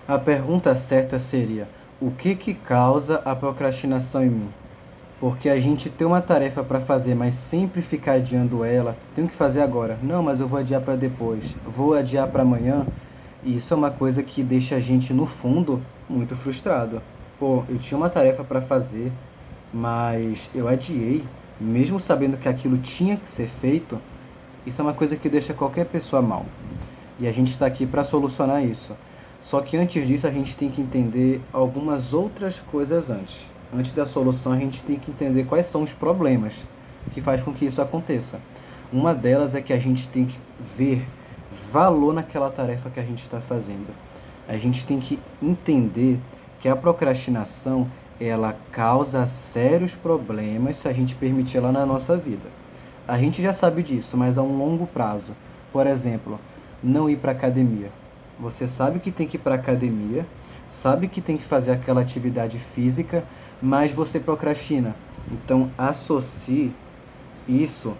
A pergunta certa seria: o que causa a procrastinação em mim? Porque a gente tem uma tarefa para fazer, mas sempre ficar adiando ela, tenho que fazer agora. Não, mas eu vou adiar para depois. Vou adiar para amanhã. E isso é uma coisa que deixa a gente, no fundo, muito frustrado. Pô, eu tinha uma tarefa para fazer, mas eu adiei, mesmo sabendo que aquilo tinha que ser feito. Isso é uma coisa que deixa qualquer pessoa mal. E a gente está aqui para solucionar isso. Só que antes disso a gente tem que entender algumas outras coisas antes. Antes da solução a gente tem que entender quais são os problemas que faz com que isso aconteça. Uma delas é que a gente tem que ver valor naquela tarefa que a gente está fazendo. A gente tem que entender que a procrastinação ela causa sérios problemas se a gente permitir ela na nossa vida. A gente já sabe disso, mas a um longo prazo. Por exemplo, não ir para academia. Você sabe que tem que ir para academia, sabe que tem que fazer aquela atividade física, mas você procrastina. Então, associe isso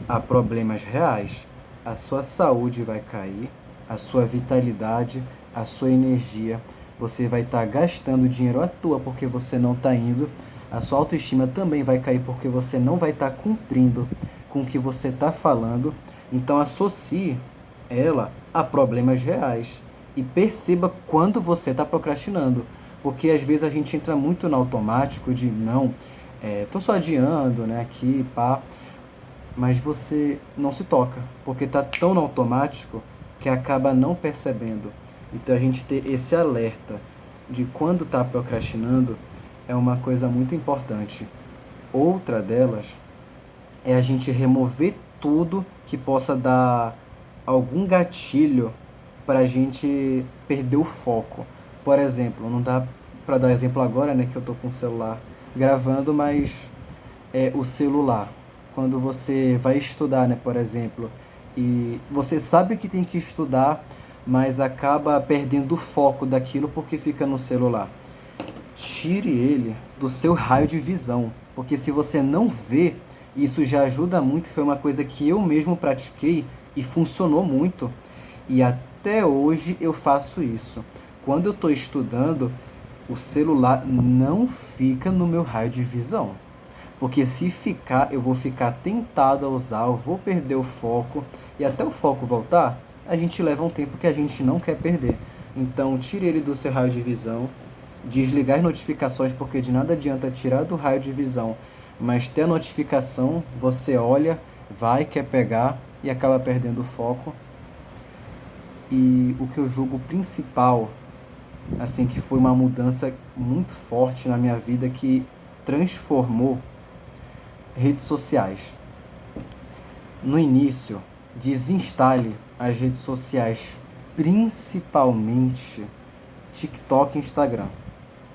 a problemas reais. A sua saúde vai cair, a sua vitalidade, a sua energia. Você vai estar gastando dinheiro à toa porque você não está indo. A sua autoestima também vai cair porque você não vai estar cumprindo com o que você está falando. Então associe ela a problemas reais e perceba quando você está procrastinando. Porque às vezes a gente entra muito no automático de não, tô só adiando, né, aqui, pá, mas você não se toca, porque tá tão no automático que acaba não percebendo. Então a gente ter esse alerta de quando está procrastinando é uma coisa muito importante. Outra delas é a gente remover tudo que possa dar algum gatilho para a gente perder o foco. Por exemplo, não dá para dar exemplo agora, né, que eu tô com o celular gravando, mas o celular. Quando você vai estudar, né, por exemplo, e você sabe que tem que estudar, mas acaba perdendo o foco daquilo porque fica no celular. Tire ele do seu raio de visão, porque se você não vê, isso já ajuda muito. Foi uma coisa que eu mesmo pratiquei e funcionou muito. E até hoje eu faço isso. Quando eu estou estudando, o celular não fica no meu raio de visão. Porque se ficar, eu vou ficar tentado a usar, eu vou perder o foco. E até o foco voltar, a gente leva um tempo que a gente não quer perder. Então, tire ele do seu raio de visão, desligar as notificações, porque de nada adianta tirar do raio de visão, mas ter a notificação, você olha, vai, quer pegar e acaba perdendo o foco. E o que eu julgo principal, assim, que foi uma mudança muito forte na minha vida, que transformou redes sociais. No início, desinstale as redes sociais, principalmente TikTok e Instagram.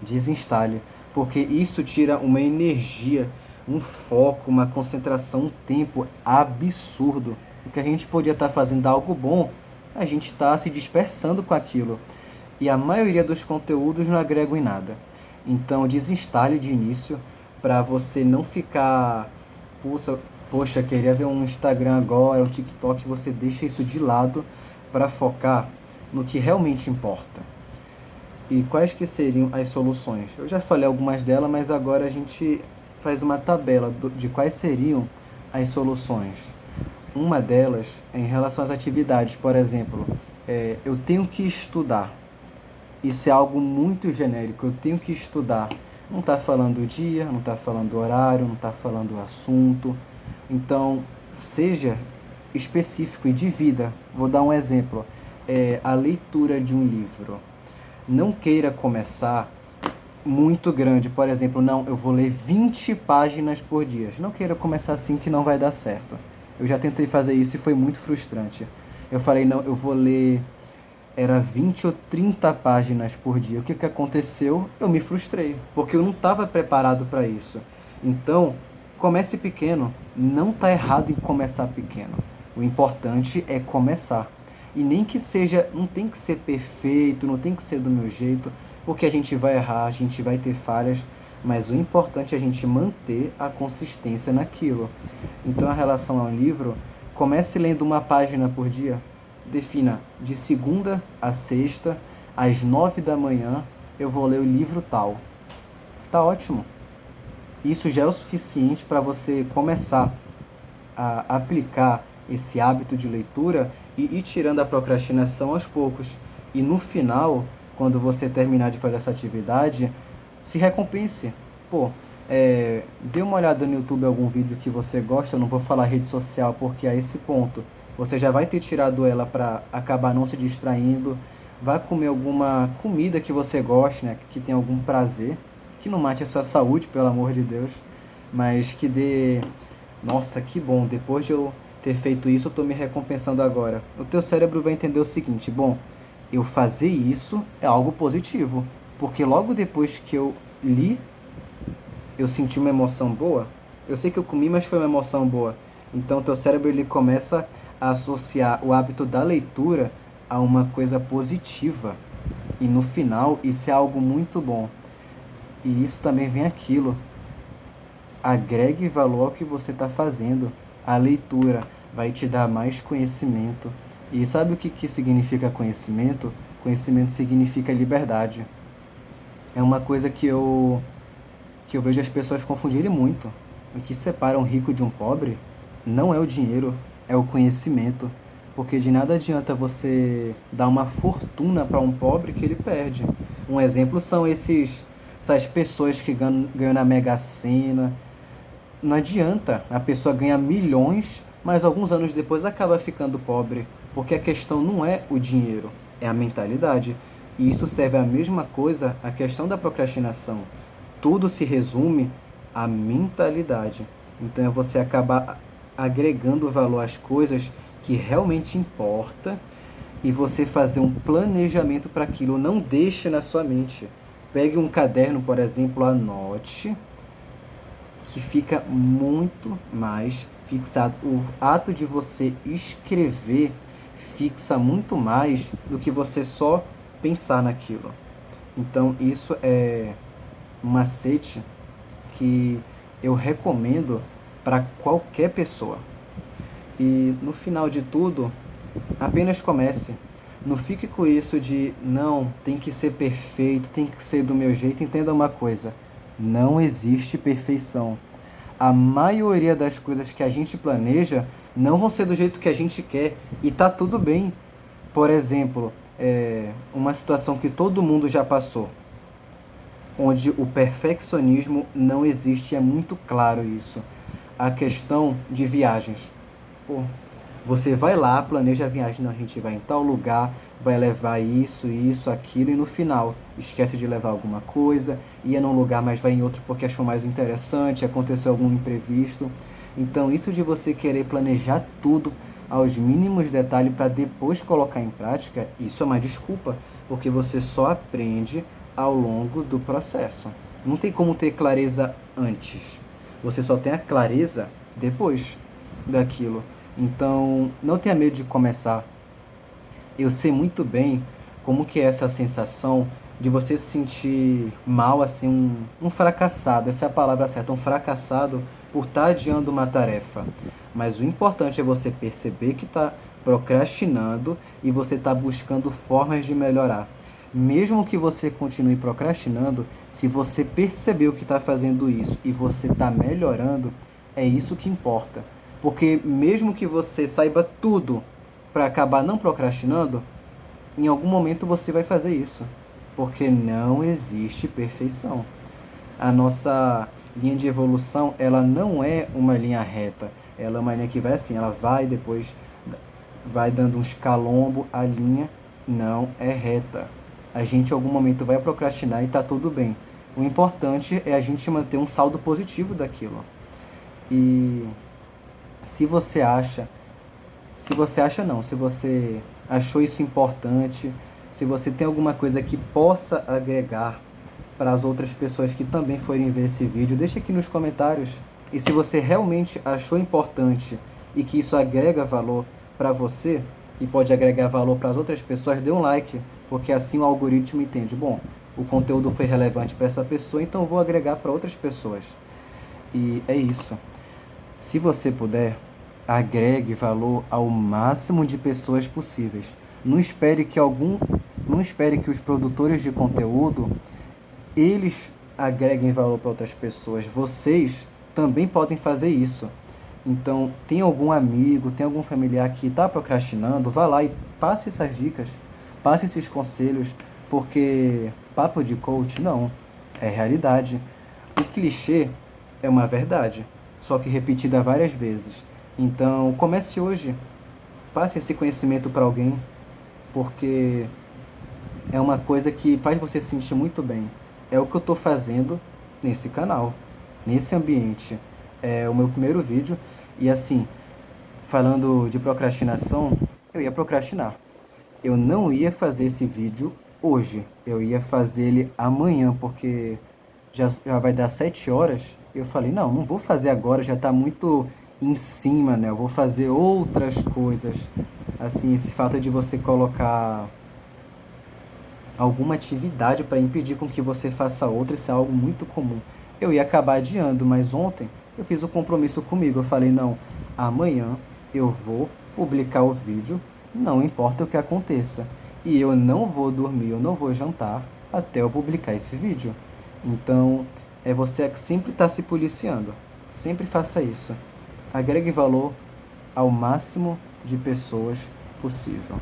Desinstale, porque isso tira uma energia, um foco, uma concentração, um tempo absurdo. O que a gente podia estar fazendo algo bom, a gente está se dispersando com aquilo. E a maioria dos conteúdos não agregam em nada. Então desinstale de início para você não ficar, poxa, queria ver um Instagram agora, um TikTok, você deixa isso de lado para focar no que realmente importa. E quais que seriam as soluções? Eu já falei algumas delas, mas agora a gente faz uma tabela de quais seriam as soluções. Uma delas é em relação às atividades, por exemplo, eu tenho que estudar. Isso é algo muito genérico, eu tenho que estudar. Não está falando o dia, não está falando o horário, não está falando o assunto. Então, seja específico e divida. Vou dar um exemplo. A leitura de um livro. Não queira começar muito grande, por exemplo, não, eu vou ler 20 páginas por dia. Não queira começar assim que não vai dar certo. Eu já tentei fazer isso e foi muito frustrante. Eu falei, não, eu vou ler, era 20 ou 30 páginas por dia. O que que aconteceu? Eu me frustrei, porque eu não estava preparado para isso. Então, comece pequeno. Não está errado em começar pequeno. O importante é começar. E nem que seja, não tem que ser perfeito, não tem que ser do meu jeito, porque a gente vai errar, a gente vai ter falhas, mas o importante é a gente manter a consistência naquilo. Então, em relação ao livro, comece lendo uma página por dia, defina de segunda a sexta, às 9 da manhã eu vou ler o livro tal. Tá ótimo. Isso já é o suficiente para você começar a aplicar esse hábito de leitura e ir tirando a procrastinação aos poucos. E no final, quando você terminar de fazer essa atividade, se recompense. Pô, dê uma olhada no YouTube, algum vídeo que você gosta, eu não vou falar rede social porque a esse ponto você já vai ter tirado ela para acabar não se distraindo. Vai comer alguma comida que você goste, né, que tenha algum prazer, que não mate a sua saúde, pelo amor de Deus, mas que dê... Nossa, que bom, depois de eu ter feito isso, eu estou me recompensando agora. O teu cérebro vai entender o seguinte: bom, eu fazer isso é algo positivo, porque logo depois que eu li, eu senti uma emoção boa. Eu sei que eu comi, mas foi uma emoção boa. Então, teu cérebro ele começa a associar o hábito da leitura a uma coisa positiva. E no final, isso é algo muito bom. E isso também vem aquilo. Agregue valor ao que você está fazendo. A leitura vai te dar mais conhecimento. E sabe o que significa conhecimento? Conhecimento significa liberdade. É uma coisa que eu vejo as pessoas confundirem muito. O que separa um rico de um pobre não é o dinheiro, é o conhecimento. Porque de nada adianta você dar uma fortuna para um pobre que ele perde. Um exemplo são essas pessoas que ganham na Mega Sena. Não adianta, a pessoa ganha milhões, mas alguns anos depois acaba ficando pobre, porque a questão não é o dinheiro, é a mentalidade. E isso serve a mesma coisa à questão da procrastinação. Tudo se resume à mentalidade. Então é você acabar agregando valor às coisas que realmente importa e você fazer um planejamento para aquilo. Não deixe na sua mente. Pegue um caderno, por exemplo, anote, que fica muito mais fixado. O ato de você escrever fixa muito mais do que você só pensar naquilo. Então isso é um macete que eu recomendo para qualquer pessoa. E no final de tudo, apenas comece. Não fique com isso de não, tem que ser perfeito, tem que ser do meu jeito. Entenda uma coisa, não existe perfeição. A maioria das coisas que a gente planeja não vão ser do jeito que a gente quer e tá tudo bem. Por exemplo, uma situação que todo mundo já passou, onde o perfeccionismo não existe, é muito claro isso. A questão de viagens. Pô, você vai lá, planeja a viagem, não, a gente vai em tal lugar, vai levar isso, isso, aquilo, e no final esquece de levar alguma coisa, ia num lugar, mas vai em outro porque achou mais interessante, aconteceu algum imprevisto. Então isso de você querer planejar tudo aos mínimos detalhes para depois colocar em prática, isso é uma desculpa, porque você só aprende ao longo do processo. Não tem como ter clareza antes. Você só tem a clareza depois daquilo. Então, não tenha medo de começar. Eu sei muito bem como que é essa sensação de você se sentir mal, assim, um fracassado. Essa é a palavra certa, um fracassado por estar adiando uma tarefa. Mas o importante é você perceber que está procrastinando e você está buscando formas de melhorar. Mesmo que você continue procrastinando, se você percebeu que está fazendo isso e você está melhorando, é isso que importa. Porque mesmo que você saiba tudo para acabar não procrastinando, em algum momento você vai fazer isso. Porque não existe perfeição. A nossa linha de evolução, ela não é uma linha reta. Ela é uma linha que vai assim, ela vai depois vai dando uns calombos, a linha não é reta. A gente em algum momento vai procrastinar e tá tudo bem. O importante é a gente manter um saldo positivo daquilo. E se você acha, se você achou isso importante, se você tem alguma coisa que possa agregar para as outras pessoas que também forem ver esse vídeo, deixa aqui nos comentários. E se você realmente achou importante e que isso agrega valor para você e pode agregar valor para as outras pessoas, dê um like, porque assim o algoritmo entende. Bom, o conteúdo foi relevante para essa pessoa, então eu vou agregar para outras pessoas. E é isso. Se você puder, agregue valor ao máximo de pessoas possíveis. Não espere que algum Não espere que os produtores de conteúdo, eles agreguem valor para outras pessoas. Vocês também podem fazer isso. Então, tem algum amigo, tem algum familiar que está procrastinando, vá lá e passe essas dicas, passe esses conselhos, porque papo de coach não, é realidade. O clichê é uma verdade, só que repetida várias vezes. Então, comece hoje, passe esse conhecimento para alguém, porque é uma coisa que faz você se sentir muito bem. É o que eu estou fazendo nesse canal, nesse ambiente. É o meu primeiro vídeo e assim, falando de procrastinação, eu ia procrastinar. Eu não ia fazer esse vídeo hoje, eu ia fazer ele amanhã, porque já vai dar 7 horas. Eu falei, não vou fazer agora, já está muito em cima, né? Eu vou fazer outras coisas. Assim, esse fato de você colocar alguma atividade para impedir com que você faça outra, isso é algo muito comum. Eu ia acabar adiando, mas ontem eu fiz o compromisso comigo. Eu falei, não, amanhã eu vou publicar o vídeo, não importa o que aconteça. E eu não vou dormir, eu não vou jantar até eu publicar esse vídeo. Então, é você que sempre está se policiando. Sempre faça isso. Agregue valor ao máximo de pessoas possível.